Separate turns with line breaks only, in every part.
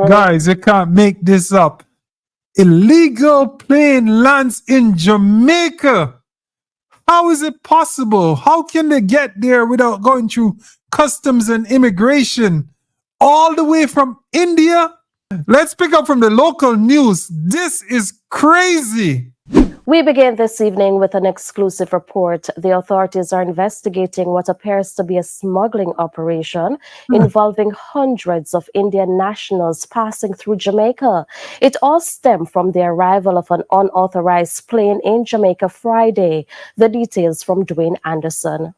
Guys, you can't make this up. Illegal plane lands in Jamaica. How is it possible? How can they get there without going through customs and immigration? All the way from India? Let's pick up from the local news. This is crazy.
We begin this evening with an exclusive report. The authorities are investigating what appears to be a smuggling operation involving hundreds of Indian nationals passing through Jamaica. It all stemmed from the arrival of an unauthorized plane in Jamaica Friday. The details from Dwayne Anderson.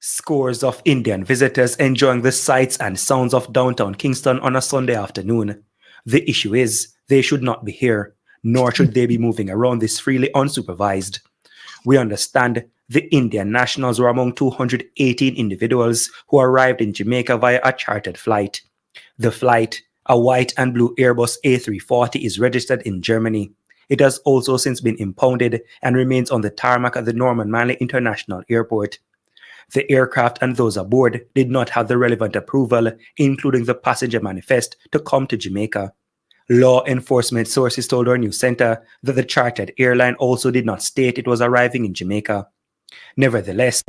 Scores of Indian visitors enjoying the sights and sounds of downtown Kingston on a Sunday afternoon. The issue is, they should not be here, nor should they be moving around this freely unsupervised. We understand the Indian nationals were among 218 individuals who arrived in Jamaica via a chartered flight. The flight, a white and blue Airbus A340, is registered in Germany. It has also since been impounded and remains on the tarmac at the Norman Manley International Airport. The aircraft and those aboard did not have the relevant approval, including the passenger manifest, to come to Jamaica. Law enforcement sources told our news center that the chartered airline also did not state it was arriving in Jamaica. Nevertheless,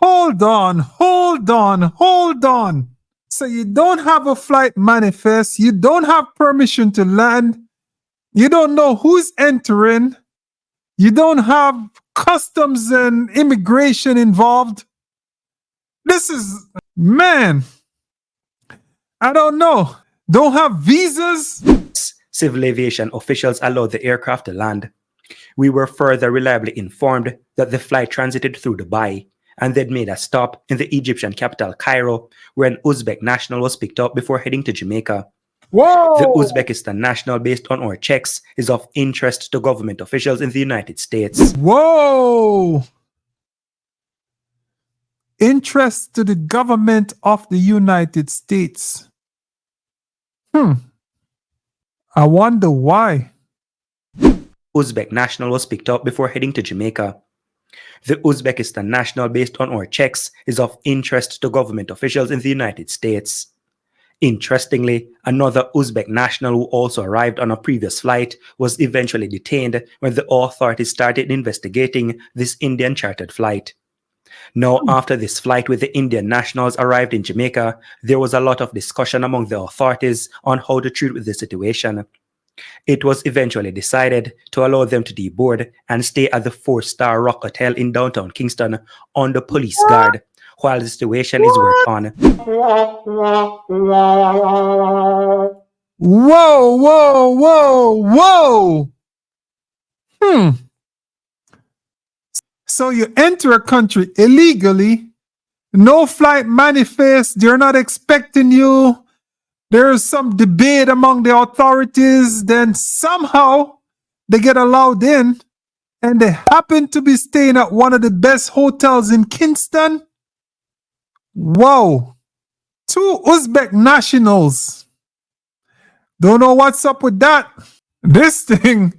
Hold on. So you don't have a flight manifest, you don't have permission to land, you don't know who's entering, you don't have customs and immigration involved. This is, man, I don't know. Don't have visas?
civil aviation officials allowed the aircraft to land. We were further reliably informed that the flight transited through Dubai and they'd made a stop in the Egyptian capital, Cairo, where an Uzbek national was picked up before heading to Jamaica.
Whoa!
The Uzbekistan national, based on our checks, is of interest to government officials in the United States.
Whoa! Interest to the government of the United States. I wonder why.
Uzbek national was picked up before heading to Jamaica. The Uzbekistan national, based on our checks, is of interest to government officials in the United States. Interestingly, another Uzbek national who also arrived on a previous flight was eventually detained when the authorities started investigating this Indian chartered flight. Now, after this flight with the Indian nationals arrived in Jamaica, there was a lot of discussion among the authorities on how to treat with the situation. It was eventually decided to allow them to deboard and stay at the 4-star Rock Hotel in downtown Kingston under police guard while the situation is worked on.
Whoa! So you enter a country illegally, no flight manifest, they're not expecting you, there's some debate among the authorities, then somehow they get allowed in and they happen to be staying at one of the best hotels in Kingston. Whoa. 2 Uzbek nationals. Don't know what's up with that. This thing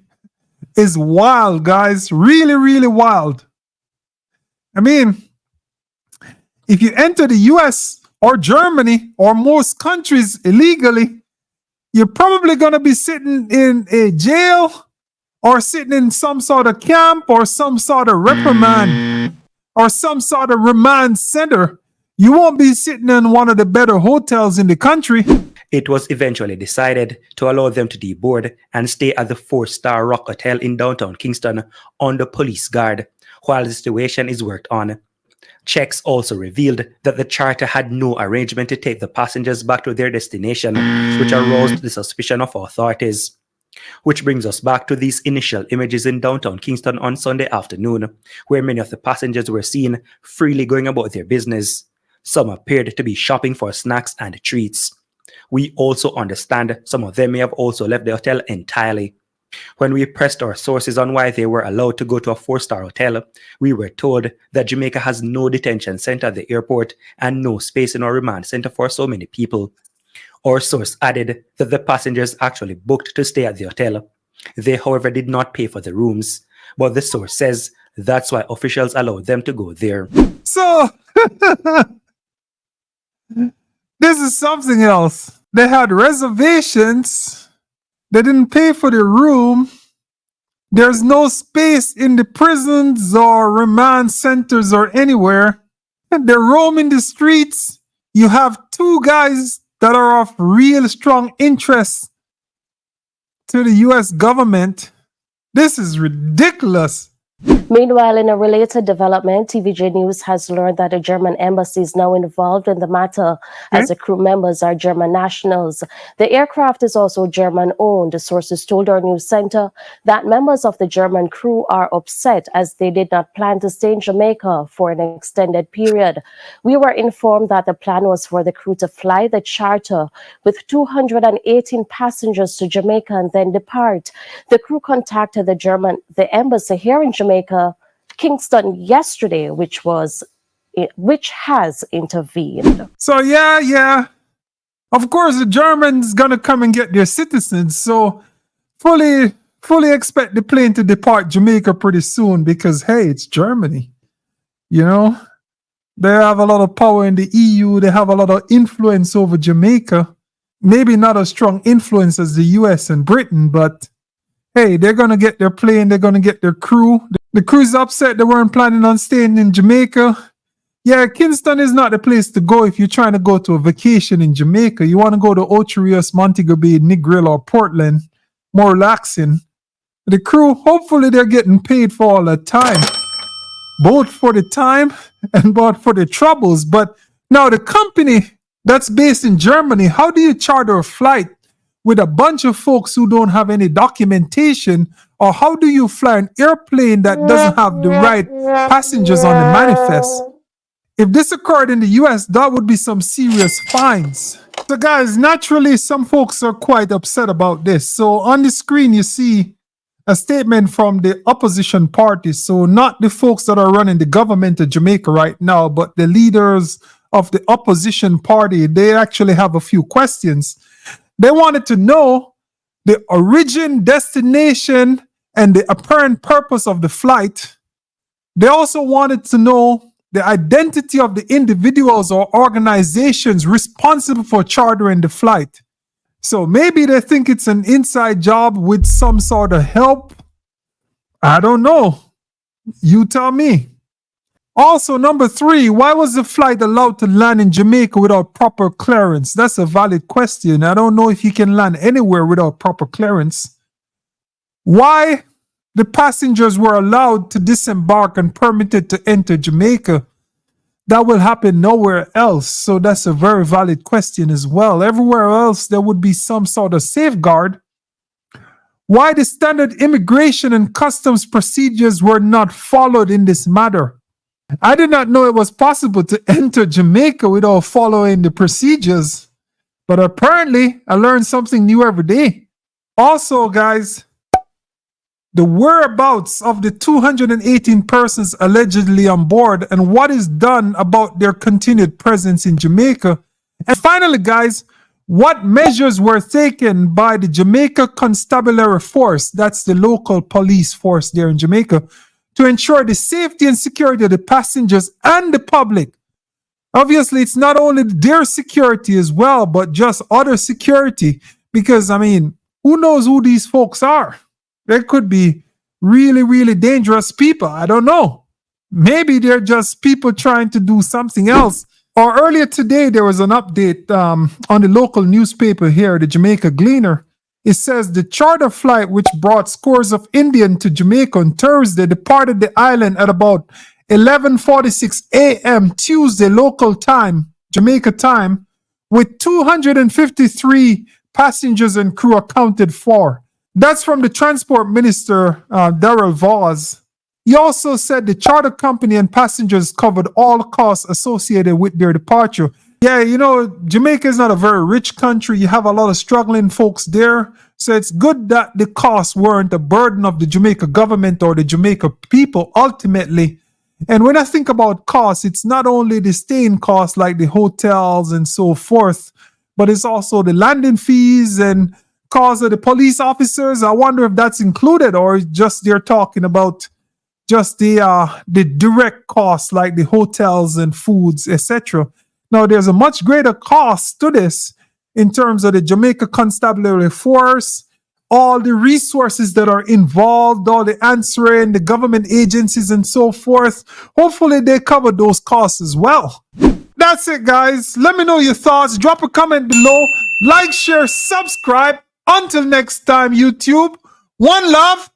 is wild, guys. Really wild. I mean, if you enter the US or Germany or most countries illegally, you're probably going to be sitting in a jail or sitting in some sort of camp or some sort of reprimand or some sort of remand center. You won't be sitting in one of the better hotels in the country.
It was eventually decided to allow them to deboard and stay at the 4-star Rock Hotel in downtown Kingston under police guard while the situation is worked on. Checks also revealed that the charter had no arrangement to take the passengers back to their destination, which aroused the suspicion of authorities. Which brings us back to these initial images in downtown Kingston on Sunday afternoon, where many of the passengers were seen freely going about their business. Some appeared to be shopping for snacks and treats. We also understand some of them may have also left the hotel entirely. When we pressed our sources on why they were allowed to go to a 4-star hotel, we were told that Jamaica has no detention center at the airport and no space in our remand center for so many people. Our source added that the passengers actually booked to stay at the hotel. They, however, did not pay for the rooms, but the source says that's why officials allowed them to go there.
So, this is something else. They had reservations. They didn't pay for the room. There's no space in the prisons or remand centers or anywhere. And they're roaming the streets. You have two guys that are of real strong interest to the US government. This is ridiculous.
Meanwhile, in a related development, TVJ News has learned that the German embassy is now involved in the matter as the crew members are German nationals. The aircraft is also German-owned. Sources told our news center that members of the German crew are upset as they did not plan to stay in Jamaica for an extended period. We were informed that the plan was for the crew to fly the charter with 218 passengers to Jamaica and then depart. The crew contacted the embassy here in Jamaica, Kingston, yesterday, which has intervened.
So yeah. Of course, the Germans gonna come and get their citizens. So fully expect the plane to depart Jamaica pretty soon because hey, it's Germany. You know, they have a lot of power in the EU. They have a lot of influence over Jamaica. Maybe not as strong influence as the US and Britain, but hey, they're gonna get their plane. They're gonna get their crew. The crew's upset they weren't planning on staying in Jamaica. Yeah, Kingston is not the place to go if you're trying to go to a vacation in Jamaica. You want to go to Ocho Rios, Montego Bay, Negril, or Portland. More relaxing. The crew, hopefully they're getting paid for all the time. Both for the time and both for the troubles. But now the company that's based in Germany, how do you charter a flight with a bunch of folks who don't have any documentation? Or how do you fly an airplane that doesn't have the right passengers on the manifest? If this occurred in the US, that would be some serious fines. So guys, naturally, some folks are quite upset about this. So on the screen, you see a statement from the opposition party. So not the folks that are running the government of Jamaica right now, but the leaders of the opposition party. They actually have a few questions. They wanted to know the origin, destination, and the apparent purpose of the flight. They also wanted to know the identity of the individuals or organizations responsible for chartering the flight. So maybe they think it's an inside job with some sort of help. I don't know. You tell me. Also, number 3, why was the flight allowed to land in Jamaica without proper clearance? That's a valid question. I don't know if you can land anywhere without proper clearance. Why the passengers were allowed to disembark and permitted to enter Jamaica? That will happen nowhere else. So that's a very valid question as well. Everywhere else, there would be some sort of safeguard. Why the standard immigration and customs procedures were not followed in this matter? I did not know it was possible to enter Jamaica without following the procedures. But apparently, I learned something new every day. Also, guys, the whereabouts of the 218 persons allegedly on board and what is done about their continued presence in Jamaica. And finally, guys, what measures were taken by the Jamaica Constabulary Force, that's the local police force there in Jamaica, to ensure the safety and security of the passengers and the public. Obviously, it's not only their security as well, but just other security. Because, I mean, who knows who these folks are? They could be really, really dangerous people. I don't know. Maybe they're just people trying to do something else. Or earlier today, there was an update on the local newspaper here, the Jamaica Gleaner. It says the charter flight, which brought scores of Indians to Jamaica on Thursday, departed the island at about 11:46 a.m. Tuesday local time, Jamaica time, with 253 passengers and crew accounted for. That's from the Transport Minister, Darrell Vaz. He also said the charter company and passengers covered all costs associated with their departure. Yeah, you know, Jamaica is not a very rich country. You have a lot of struggling folks there. So it's good that the costs weren't a burden of the Jamaica government or the Jamaica people ultimately. And when I think about costs, it's not only the staying costs like the hotels and so forth, but it's also the landing fees and costs of the police officers. I wonder if that's included or just they're talking about just the direct costs like the hotels and foods, etc. Now, there's a much greater cost to this in terms of the Jamaica Constabulary Force, all the resources that are involved, all the answering, the government agencies, and so forth. Hopefully, they cover those costs as well. That's it, guys. Let me know your thoughts. Drop a comment below. Like, share, subscribe. Until next time, YouTube. One love.